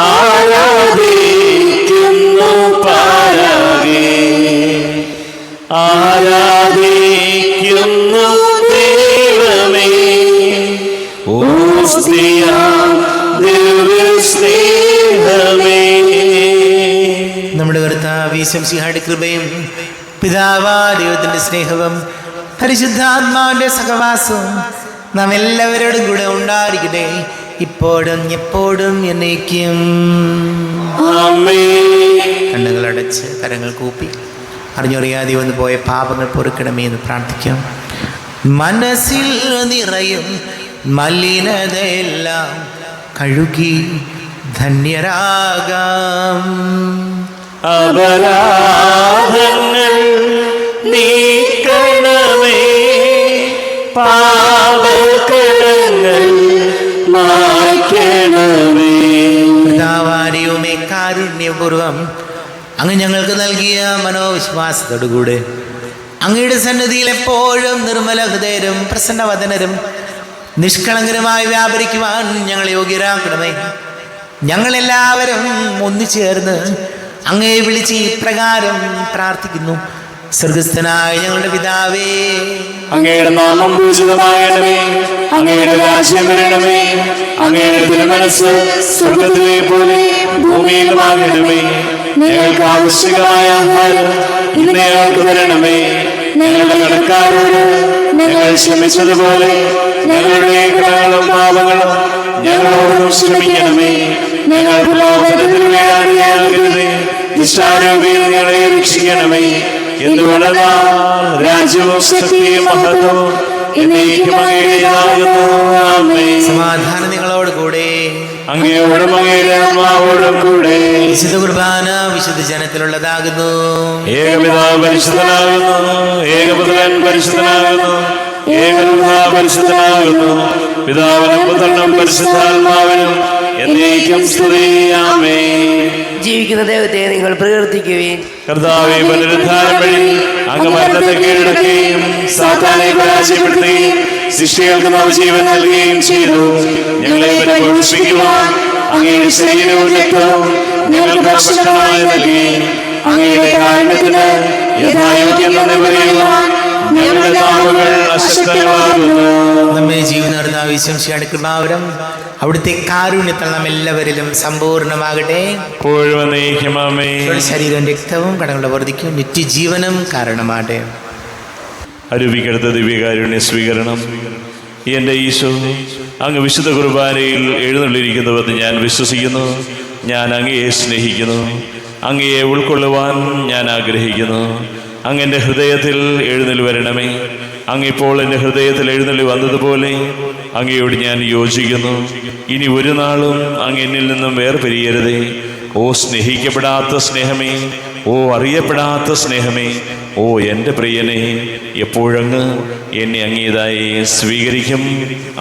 ആരാധിക്കുന്നു പാരാകെ, ആരാധിക്കുന്നു ദൈവമേ. ഓ സ്നേഹം, ദിവ്യ സ്നേഹമേ. നമ്മുടെ കർത്താവ് ഈശോ മിശിഹായുടെ കൃപയും പിതാവായ ദൈവത്തിന്റെ സ്നേഹവും പരിശുദ്ധാത്മാവിന്റെ സഹവാസവും നാം എല്ലാവരോടും കൂടെ ഉണ്ടായിരിക്കട്ടെ, ഇപ്പോഴും എപ്പോഴും എന്നേക്കും. കണ്ണുകളടച്ച് കരങ്ങൾ കൂപ്പി അറിഞ്ഞറിയാതെ വന്നു പോയ പാപങ്ങൾ പൊറുക്കണമേ എന്ന് പ്രാർത്ഥിക്കാം. മനസ്സിൽ നിറയും മലിനതയെല്ലാം കഴുകി ധന്യരാകാം. അപരാധങ്ങൾ നീക്കണമേ, പാപകടങ്ങൾ മായ്ക്കണമേ. പിതാവാരിയുമേ, കാരുണ്യപൂർവം അങ്ങ് ഞങ്ങൾക്ക് നൽകിയ മനോവിശ്വാസത്തോടുകൂടെ അങ്ങയുടെ സന്നിധിയിൽ എപ്പോഴും നിർമ്മല ഹൃദയരും പ്രസന്നവദനരും നിഷ്കളങ്കരുമായി വ്യാപരിക്കുവാൻ ഞങ്ങളെ യോഗ്യരാക്കണമേ. ഞങ്ങളെല്ലാവരും ഒന്നുചേർന്ന് അങ്ങയെ വിളിച്ച് ഇപ്രകാരം പ്രാർത്ഥിക്കുന്നു. സ്വർഗസ്ഥനായ ഞങ്ങളുടെ പിതാവേ, അങ്ങയുടെ നാമം പൂജിതമാകണമേ. അങ്ങയുടെ രാജ്യം വരണമേ. അങ്ങയുടെ തിരുമനസ്സ് സ്വർഗത്തിലെ പോലെ ഭൂമിയിലുമാകണമേ. ഞങ്ങൾക്ക് ആവശ്യമായ ആഹാരം ഇന്ന് ഞങ്ങൾക്ക് തരണമേ. ഞങ്ങളുടെ കടക്കാരോട് ഞങ്ങൾ ക്ഷമിച്ചതുപോലെ ഞങ്ങളുടെ കടങ്ങളും പാപങ്ങളും ഞങ്ങളോടും ക്ഷമിക്കണമേ. ഞങ്ങൾ പ്രലോഭനത്തിൽ വീഴാനിടയാകരുതേ. ദുഷ്ടാരൂപിയിൽ ഞങ്ങളെ രക്ഷിക്കണമേ. എന്തുകൊണ്ടെന്നാൽ രാജ്യവും ശക്തിയും മഹത്വവും എന്നേക്കും അങ്ങയുടേതാകുന്നു. ആമേൻ. സമാധാനം നിങ്ങളോട് കൂടെ. അങ്ങയോടും അങ്ങയുടെ ആത്മാവോടും കൂടെ. വിശുദ്ധ കുർബാന വിശുദ്ധ ജനത്തിലുള്ളതാകുന്നു. ഏകപിതാവ് പരിശുദ്ധനാകുന്നു. ഏകപുത്രൻ പരിശുദ്ധനാകുന്നു. ഏകരൂഹാ പരിശുദ്ധനാകുന്നു. പിതാവിനും പുത്രനും പരിശുദ്ധാത്മാവിനും എന്നേക്കും സ്തുതി. ആമേൻ. ജീവിക്കുന്ന ദൈവത്തെ നിങ്ങൾ പ്രകീർത്തിക്കുവിൻ. കർത്താവേ, പുനരുദ്ധാനം വഴി അങ്ങ് മരണത്തെ കീഴടക്കുകയും സാത്താനെ പരാജയപ്പെടുത്തുകയും ശിഷ്യകൾക്ക് നവജീവൻ നൽകുകയും ചെയ്തു. ഞങ്ങളെ പരിപോഷിപ്പിക്കുവാൻ അങ്ങയുടെ ശരീരവും രക്തവും ഞങ്ങൾക്ക് ഭക്ഷണമായി നൽകി. അങ്ങയുടെ കാരുണ്യത്തിന് യഥായോഗ്യം നന്ദി പറയുവാൻ ഞങ്ങളുടെ നാവുകൾ അശക്തമാകുന്നു. നമ്മെ ജീവനാർന്ന വിശ്വസിയുടെ കൃപാവരം അവിടുത്തെ കാരുണ്യത്താൽ നാം എല്ലാവരിലും സമ്പൂർണ്ണമാകട്ടെ. എപ്പോഴും എന്നേക്കും ആമേൻ. ശരീരവും രക്തവും കടങ്ങളുടെ വർദ്ധിക്കും നിത്യജീവനം കാരണമാകട്ടെ. അരൂപിക്കടുത്ത ദിവ്യകാരുണ്യ സ്വീകരണം. എൻ്റെ ഈശോ, അങ്ങ് വിശുദ്ധ കുർബാനയിൽ എഴുന്നള്ളിരിക്കുന്നുവെന്ന് ഞാൻ വിശ്വസിക്കുന്നു. ഞാൻ അങ്ങയെ സ്നേഹിക്കുന്നു. അങ്ങയെ ഉൾക്കൊള്ളുവാൻ ഞാൻ ആഗ്രഹിക്കുന്നു. അങ്ങ് എൻ്റെ ഹൃദയത്തിൽ എഴുന്നള്ളി വരണമേ. അങ്ങിപ്പോൾ എൻ്റെ ഹൃദയത്തിൽ എഴുന്നള്ളി വന്നതുപോലെ അങ്ങയോട് ഞാൻ യോജിക്കുന്നു. ഇനി ഒരു നാളും അങ്ങ് എന്നിൽ നിന്നും വേർപിരിയരുതേ. ഓ സ്നേഹിക്കപ്പെടാത്ത സ്നേഹമേ, ഓ അറിയപ്പെടാത്ത സ്നേഹമേ, ഓ എൻ്റെ പ്രിയനെ, എപ്പോഴങ്ങ് എന്നെ അങ്ങേതായി സ്വീകരിക്കും.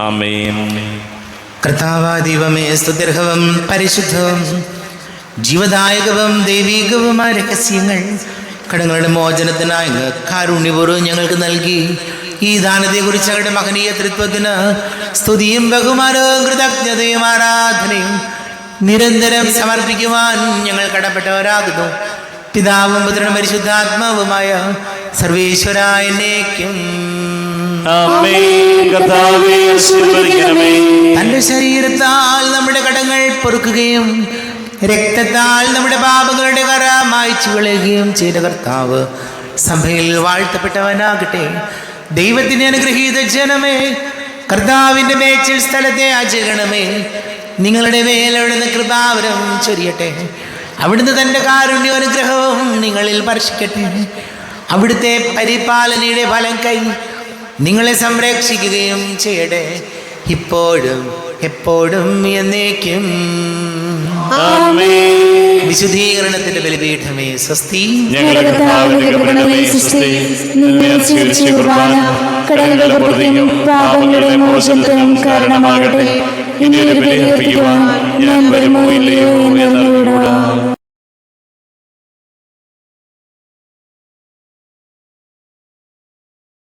ആമേൻ. കർത്താവാദൈവമേ, സ്തുത്യർഹവും പരിശുദ്ധവും ജീവദായകവും ദൈവീകവുമായ രഹസ്യങ്ങൾ കടങ്ങളുടെ മോചനത്തിനായി അങ്ങ് കാരുണ്യപൂർവ്വം ഞങ്ങൾക്ക് നൽകി. ഈ ദാനത്തെക്കുറിച്ച് അവരുടെ മഹനീയ തൃത്വത്തിന് സ്തുതിയും ബഹുമാനവും കൃതജ്ഞതയും ആരാധനയും നിരന്തരം സമർപ്പിക്കുവാൻ ഞങ്ങൾ കടപ്പെട്ടവരാകുന്നു. പിതാവും പുത്രനും പരിശുദ്ധാത്മാവുമായ സർവേശ്വരായ എന്നേക്കും. തന്റെ ശരീരത്താൽ നമ്മുടെ കടങ്ങൾ പൊറുക്കുകയും രക്തത്താൽ നമ്മുടെ പാപങ്ങളുടെ കറ മായ്ച്ചു കളയുകയും ചെയ്ത കർത്താവ് സഭയിൽ വാഴ്ത്തപ്പെട്ടവനാകട്ടെ. ദൈവത്തിന്റെ അനുഗ്രഹീത ജനമേ, കർത്താവിന്റെ മേച്ചിൽ സ്ഥലത്തെ ആചരണമേ, നിങ്ങളുടെ മേൽ അവിടുന്ന് കൃപാവരം ചൊരിയട്ടെ. അവിടുന്ന് തൻ്റെ കാരുണ്യ അനുഗ്രഹവും നിങ്ങളിൽ വർഷിക്കട്ടെ. അവിടുത്തെ പരിപാലനയുടെ ഫലം കൈ നിങ്ങളെ സംരക്ഷിക്കുകയും ചെയ്യട്ടെ, ഇപ്പോഴും എപ്പോഴും എന്നേക്കും. വിശുദ്ധീകരണത്തിന്റെ ബലിപീഠമേ സ്വസ്തി. പാപങ്ങളുടെ മോചനത്തിനും കാരണമാകട്ടെ. ഇനി ഒരു ബലി അർപ്പിക്കുവാൻ ഞാൻ വരുമോ ഇല്ലയോ എന്നറിഞ്ഞുകൂടാ.